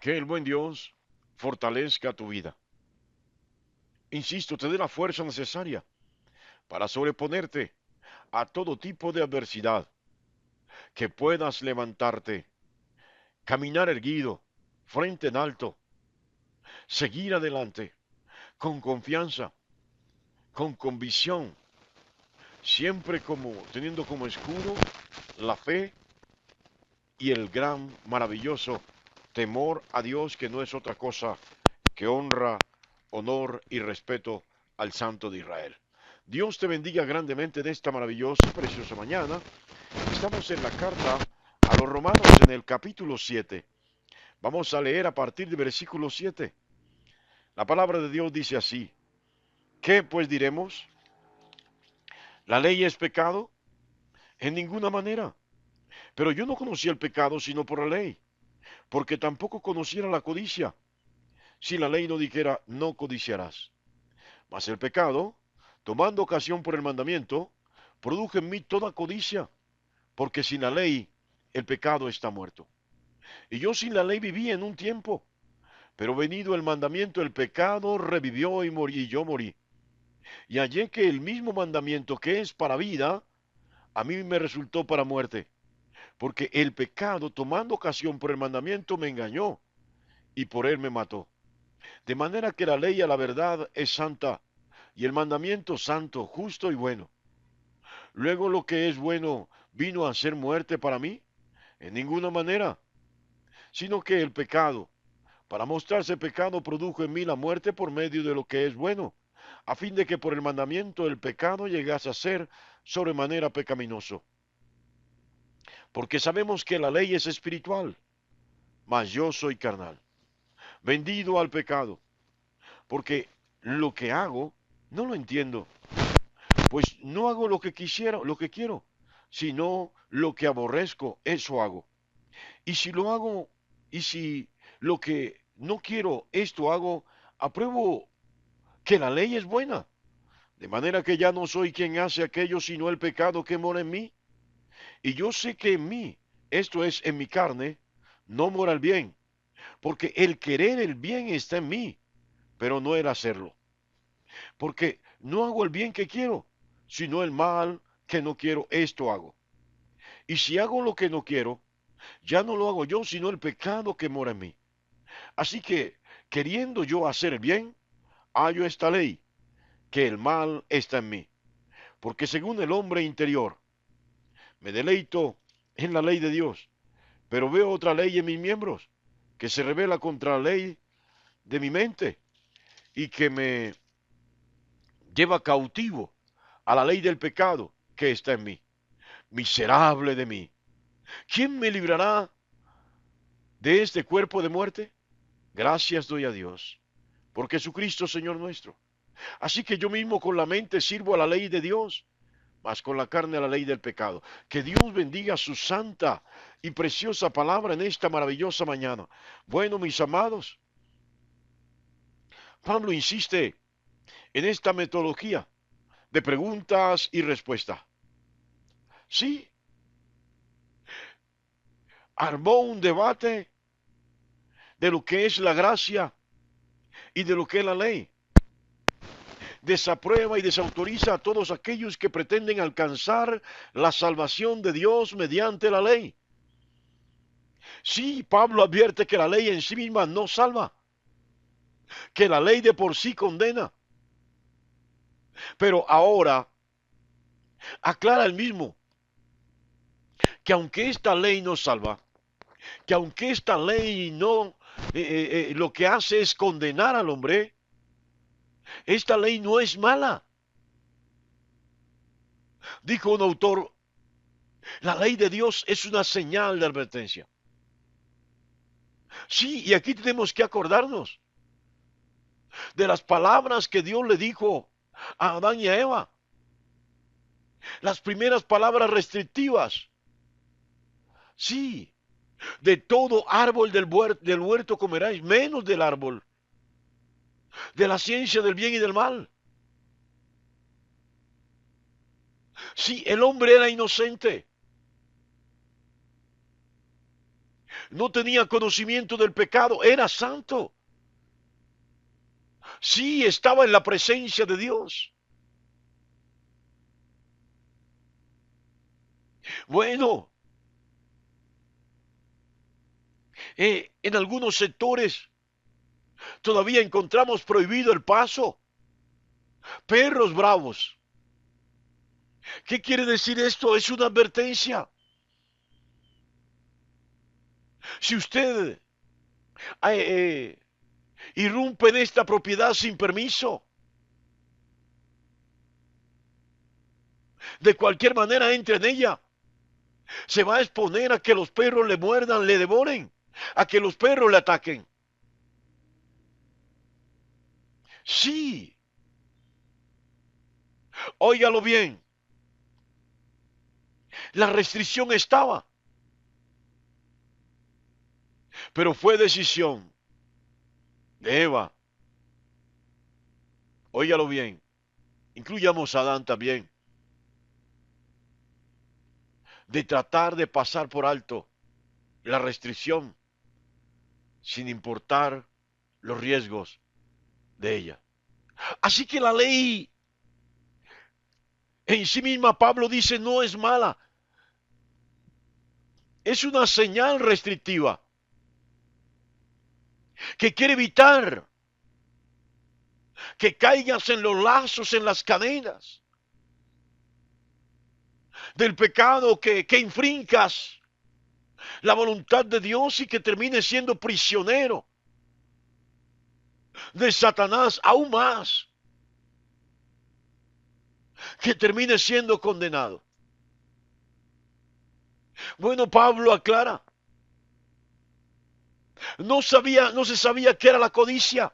Que el buen Dios fortalezca tu vida. Insisto, te dé la fuerza necesaria para sobreponerte a todo tipo de adversidad, que puedas levantarte, caminar erguido, frente en alto, seguir adelante, con confianza, con convicción, siempre como teniendo como escudo la fe y el gran, maravilloso temor a Dios, que no es otra cosa que honra, honor y respeto al Santo de Israel. Dios te bendiga grandemente en esta maravillosa y preciosa mañana. Estamos en la carta a los Romanos en el capítulo 7. Vamos a leer a partir del versículo 7. La palabra de Dios dice así: ¿Qué pues diremos? ¿La ley es pecado? En ninguna manera. Pero yo no conocía el pecado sino por la ley, porque tampoco conociera la codicia, si la ley no dijera no codiciarás. Mas el pecado, tomando ocasión por el mandamiento, produjo en mí toda codicia, porque sin la ley el pecado está muerto. Y yo sin la ley viví en un tiempo, pero venido el mandamiento, el pecado revivió y morí, y yo morí. Y hallé que el mismo mandamiento que es para vida, a mí me resultó para muerte, porque el pecado, tomando ocasión por el mandamiento, me engañó, y por él me mató. De manera que la ley a la verdad es santa, y el mandamiento santo, justo y bueno. Luego lo que es bueno vino a ser muerte para mí, en ninguna manera, sino que el pecado, para mostrarse pecado, produjo en mí la muerte por medio de lo que es bueno, a fin de que por el mandamiento el pecado llegase a ser sobremanera pecaminoso. Porque sabemos que la ley es espiritual, mas yo soy carnal, vendido al pecado, porque lo que hago no lo entiendo, pues no hago lo que quisiera, lo que quiero, sino lo que aborrezco, eso hago. Y si lo hago, y si lo que no quiero, esto hago, apruebo que la ley es buena. De manera que ya no soy quien hace aquello, sino el pecado que mora en mí. Y yo sé que en mí, esto es, en mi carne, no mora el bien, porque el querer el bien está en mí, pero no el hacerlo. Porque no hago el bien que quiero, sino el mal que no quiero, esto hago. Y si hago lo que no quiero, ya no lo hago yo, sino el pecado que mora en mí. Así que, queriendo yo hacer el bien, hallo esta ley, que el mal está en mí. Porque según el hombre interior, me deleito en la ley de Dios, pero veo otra ley en mis miembros, que se revela contra la ley de mi mente y que me lleva cautivo a la ley del pecado que está en mí. Miserable de mí. ¿Quién me librará de este cuerpo de muerte? Gracias doy a Dios por Jesucristo Señor nuestro. Así que yo mismo con la mente sirvo a la ley de Dios, mas con la carne a la ley del pecado. Que Dios bendiga su santa y preciosa palabra en esta maravillosa mañana. Bueno, mis amados, Pablo insiste en esta metodología de preguntas y respuestas. Sí, armó un debate de lo que es la gracia y de lo que es la ley. Desaprueba y desautoriza a todos aquellos que pretenden alcanzar la salvación de Dios mediante la ley. Sí, Pablo advierte que la ley en sí misma no salva, que la ley de por sí condena, pero ahora aclara el mismo que aunque esta ley no salva, que aunque esta ley no lo que hace es condenar al hombre, esta ley no es mala. Dijo un autor, la ley de Dios es una señal de advertencia. Sí, y aquí tenemos que acordarnos de las palabras que Dios le dijo a Adán y a Eva. Las primeras palabras restrictivas. Sí, de todo árbol del huerto comeráis, menos del árbol, de la ciencia del bien y del mal. Sí, el hombre era inocente, no tenía conocimiento del pecado, era santo. Sí, estaba en la presencia de Dios. Bueno, en algunos sectores todavía encontramos prohibido el paso. Perros bravos. ¿Qué quiere decir esto? Es una advertencia. Si usted irrumpe en esta propiedad sin permiso, de cualquier manera entre en ella, se va a exponer a que los perros le muerdan, le devoren, a que los perros le ataquen. Sí, óigalo bien, la restricción estaba, pero fue decisión de Eva, óigalo bien, incluyamos a Adán también, de tratar de pasar por alto la restricción sin importar los riesgos de ella. Así que la ley en sí misma, Pablo dice, no es mala, es una señal restrictiva que quiere evitar que caigas en los lazos, en las cadenas del pecado, que infringas la voluntad de Dios y que termines siendo prisionero de Satanás, aún más, que termines siendo condenado. Bueno, Pablo aclara, no se sabía qué era la codicia,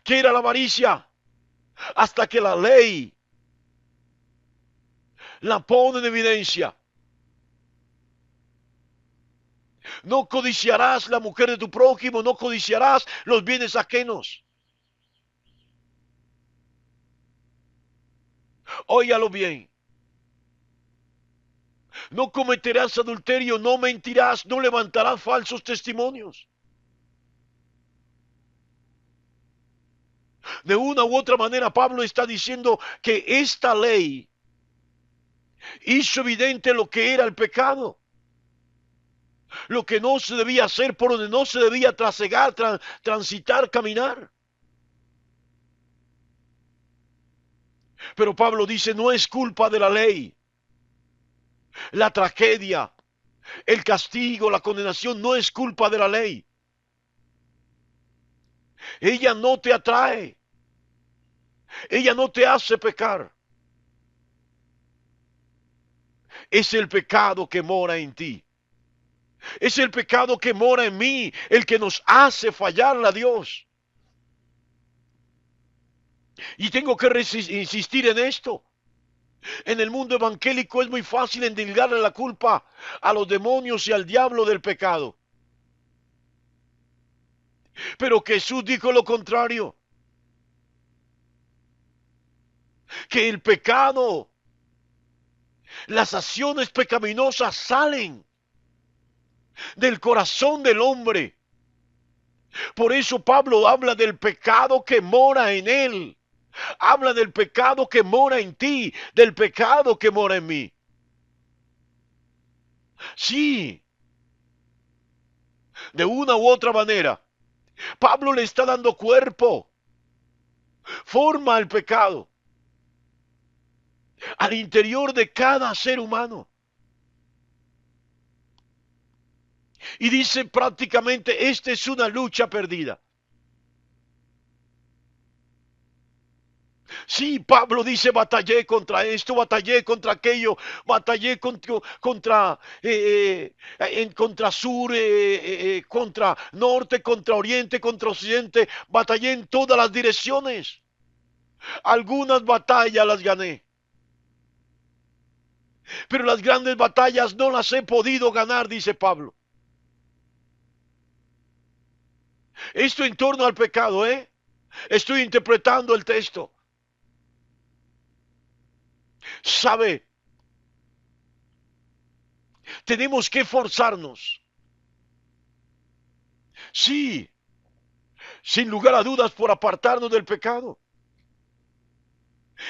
qué era la avaricia, hasta que la ley la pone en evidencia. No codiciarás la mujer de tu prójimo, no codiciarás los bienes ajenos. Óigalo bien. No cometerás adulterio, no mentirás, no levantarás falsos testimonios. De una u otra manera, Pablo está diciendo que esta ley hizo evidente lo que era el pecado, lo que no se debía hacer, por donde no se debía trasegar, transitar, caminar. Pero Pablo dice, no es culpa de la ley. La tragedia, el castigo, la condenación no es culpa de la ley. Ella no te atrae. Ella no te hace pecar. Es el pecado que mora en ti. Es el pecado que mora en mí el que nos hace fallarle a Dios. Y tengo que insistir en esto. En el mundo evangélico es muy fácil endilgarle la culpa a los demonios y al diablo del pecado. Pero Jesús dijo lo contrario. Que el pecado, las acciones pecaminosas salen del corazón del hombre. Por eso Pablo habla del pecado que mora en él. Habla del pecado que mora en ti, del pecado que mora en mí. Sí, de una u otra manera, Pablo le está dando cuerpo, forma al pecado, al interior de cada ser humano. Y dice prácticamente, esta es una lucha perdida. Sí, Pablo dice, batallé contra esto, batallé contra aquello, batallé contra sur, contra norte, contra oriente, contra occidente, batallé en todas las direcciones. Algunas batallas las gané, pero las grandes batallas no las he podido ganar, dice Pablo. Esto en torno al pecado, ¿eh? Estoy interpretando el texto. ¿Sabe? Tenemos que esforzarnos. Sí, sin lugar a dudas por apartarnos del pecado.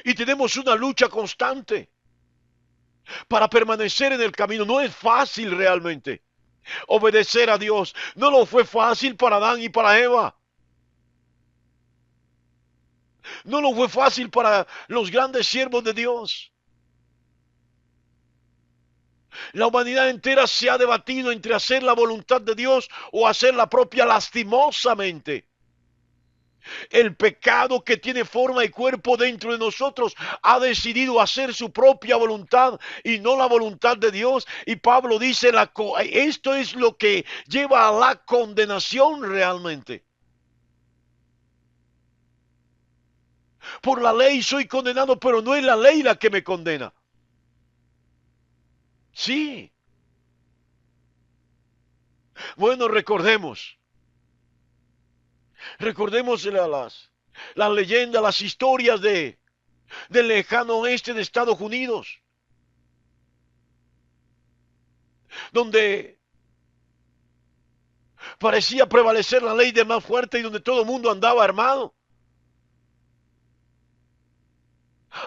Y tenemos una lucha constante para permanecer en el camino. No es fácil realmente obedecer a Dios. No lo fue fácil para Adán y para Eva. No lo fue fácil para los grandes siervos de Dios. La humanidad entera se ha debatido entre hacer la voluntad de Dios o hacer la propia lastimosamente. El pecado que tiene forma y cuerpo dentro de nosotros ha decidido hacer su propia voluntad y no la voluntad de Dios. Y Pablo dice, esto es lo que lleva a la condenación realmente. Por la ley soy condenado, pero no es la ley la que me condena. Sí. Bueno, recordemos las leyendas, las historias del lejano oeste de Estados Unidos, donde parecía prevalecer la ley del más fuerte y donde todo el mundo andaba armado.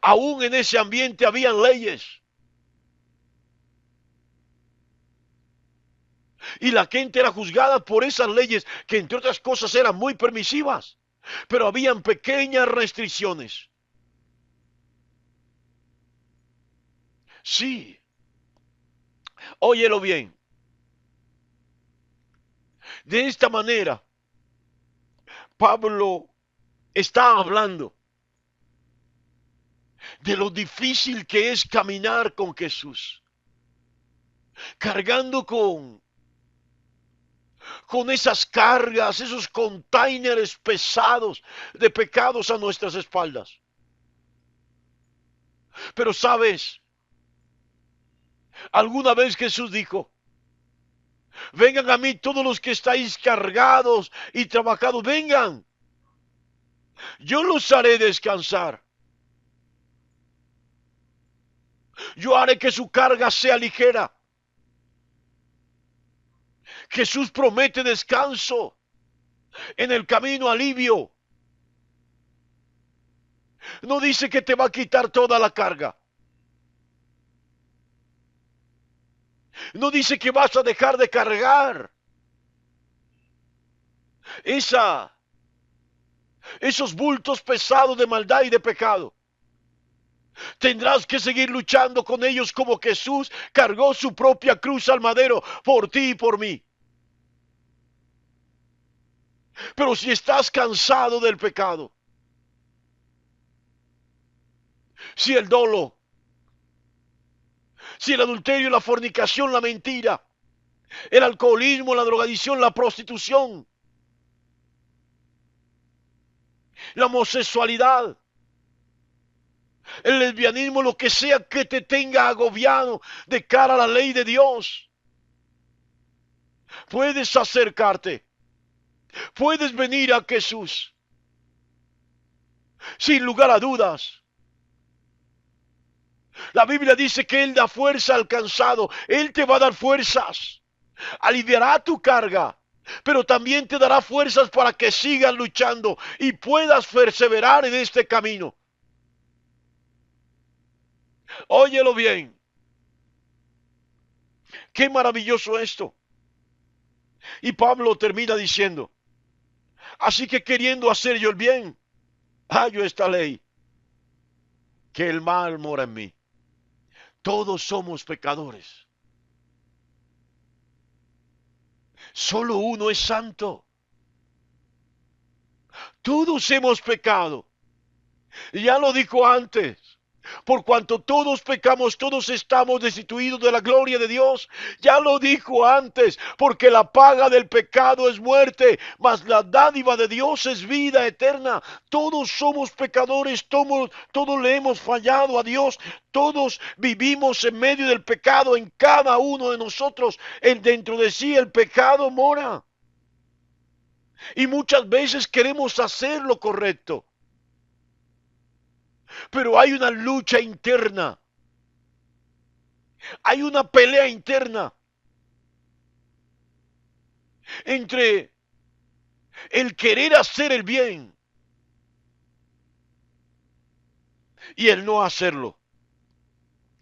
Aún en ese ambiente habían leyes. Y la gente era juzgada por esas leyes que entre otras cosas eran muy permisivas. Pero habían pequeñas restricciones. Sí, óyelo bien. De esta manera, Pablo está hablando de lo difícil que es caminar con Jesús, cargando con esas cargas, esos containers pesados de pecados a nuestras espaldas. Pero sabes, alguna vez Jesús dijo, vengan a mí todos los que estáis cargados y trabajados, vengan, yo los haré descansar. Yo haré que su carga sea ligera. Jesús promete descanso, en el camino alivio. No dice que te va a quitar toda la carga. No dice que vas a dejar de cargar esos bultos pesados de maldad y de pecado. Tendrás que seguir luchando con ellos como Jesús cargó su propia cruz al madero por ti y por mí. Pero si estás cansado del pecado, si el dolo, si el adulterio, la fornicación, la mentira, el alcoholismo, la drogadicción, la prostitución, la homosexualidad, el lesbianismo, lo que sea que te tenga agobiado de cara a la ley de Dios, puedes acercarte, puedes venir a Jesús, sin lugar a dudas. La Biblia dice que Él da fuerza al cansado, Él te va a dar fuerzas, aliviará tu carga, pero también te dará fuerzas para que sigas luchando y puedas perseverar en este camino. Óyelo bien. Qué maravilloso esto. Y Pablo termina diciendo, así que queriendo hacer yo el bien, hallo esta ley, que el mal mora en mí. Todos somos pecadores. Solo uno es santo. Todos hemos pecado. Ya lo dijo antes. Por cuanto todos pecamos, todos estamos destituidos de la gloria de Dios. Ya lo dijo antes, porque la paga del pecado es muerte, mas la dádiva de Dios es vida eterna. Todos somos pecadores, todos le hemos fallado a Dios, todos vivimos en medio del pecado, en cada uno de nosotros, dentro de sí el pecado mora. Y muchas veces queremos hacer lo correcto. Pero hay una lucha interna Hay una pelea interna entre el querer hacer el bien y el no hacerlo.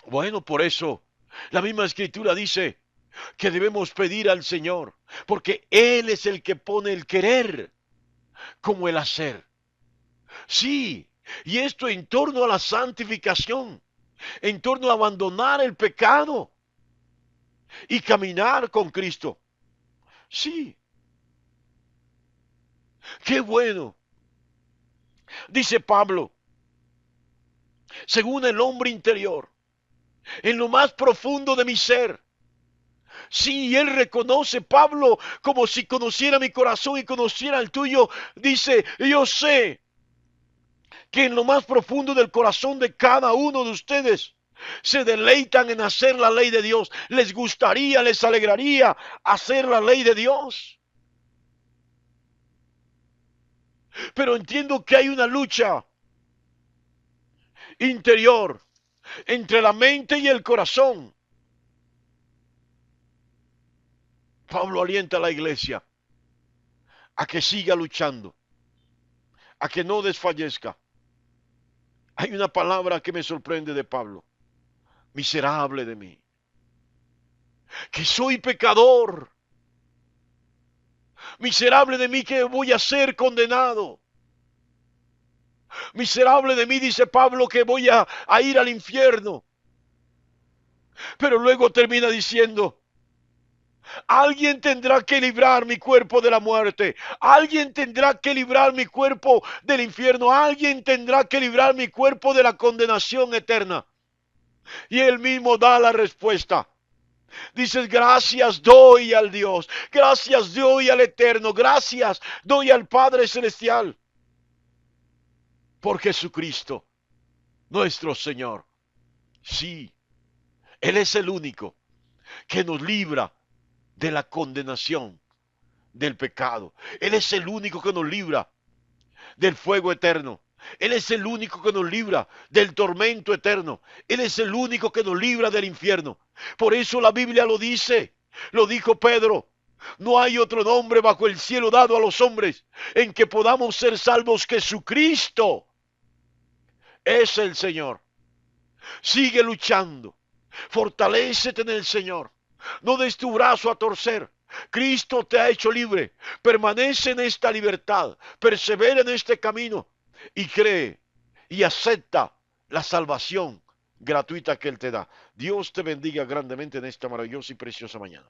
Bueno, por eso la misma escritura dice que debemos pedir al Señor, porque Él es el que pone el querer como el hacer. Sí, y esto en torno a la santificación, en torno a abandonar el pecado y caminar con Cristo. Sí, qué bueno. Dice Pablo, según el hombre interior, en lo más profundo de mi ser. Sí, él reconoce, Pablo, como si conociera mi corazón y conociera el tuyo. Dice, yo sé que en lo más profundo del corazón de cada uno de ustedes se deleitan en hacer la ley de Dios. Les gustaría, les alegraría hacer la ley de Dios. Pero entiendo que hay una lucha interior entre la mente y el corazón. Pablo alienta a la iglesia a que siga luchando, a que no desfallezca. Hay una palabra que me sorprende de Pablo. Miserable de mí, que soy pecador. Miserable de mí que voy a ser condenado. Miserable de mí, dice Pablo, que voy a ir al infierno. Pero luego termina diciendo, alguien tendrá que librar mi cuerpo de la muerte. Alguien tendrá que librar mi cuerpo del infierno. Alguien tendrá que librar mi cuerpo de la condenación eterna. Y él mismo da la respuesta. Dices, gracias doy al Dios, gracias doy al Eterno, gracias doy al Padre Celestial por Jesucristo, nuestro Señor. Sí, Él es el único que nos libra de la condenación del pecado. Él es el único que nos libra del fuego eterno. Él es el único que nos libra del tormento eterno. Él es el único que nos libra del infierno. Por eso la Biblia lo dice. Lo dijo Pedro. No hay otro nombre bajo el cielo dado a los hombres en que podamos ser salvos. Jesucristo es el Señor. Sigue luchando. Fortalécete en el Señor. No des tu brazo a torcer. Cristo te ha hecho libre. Permanece en esta libertad. Persevera en este camino. Y cree y acepta la salvación gratuita que Él te da. Dios te bendiga grandemente en esta maravillosa y preciosa mañana.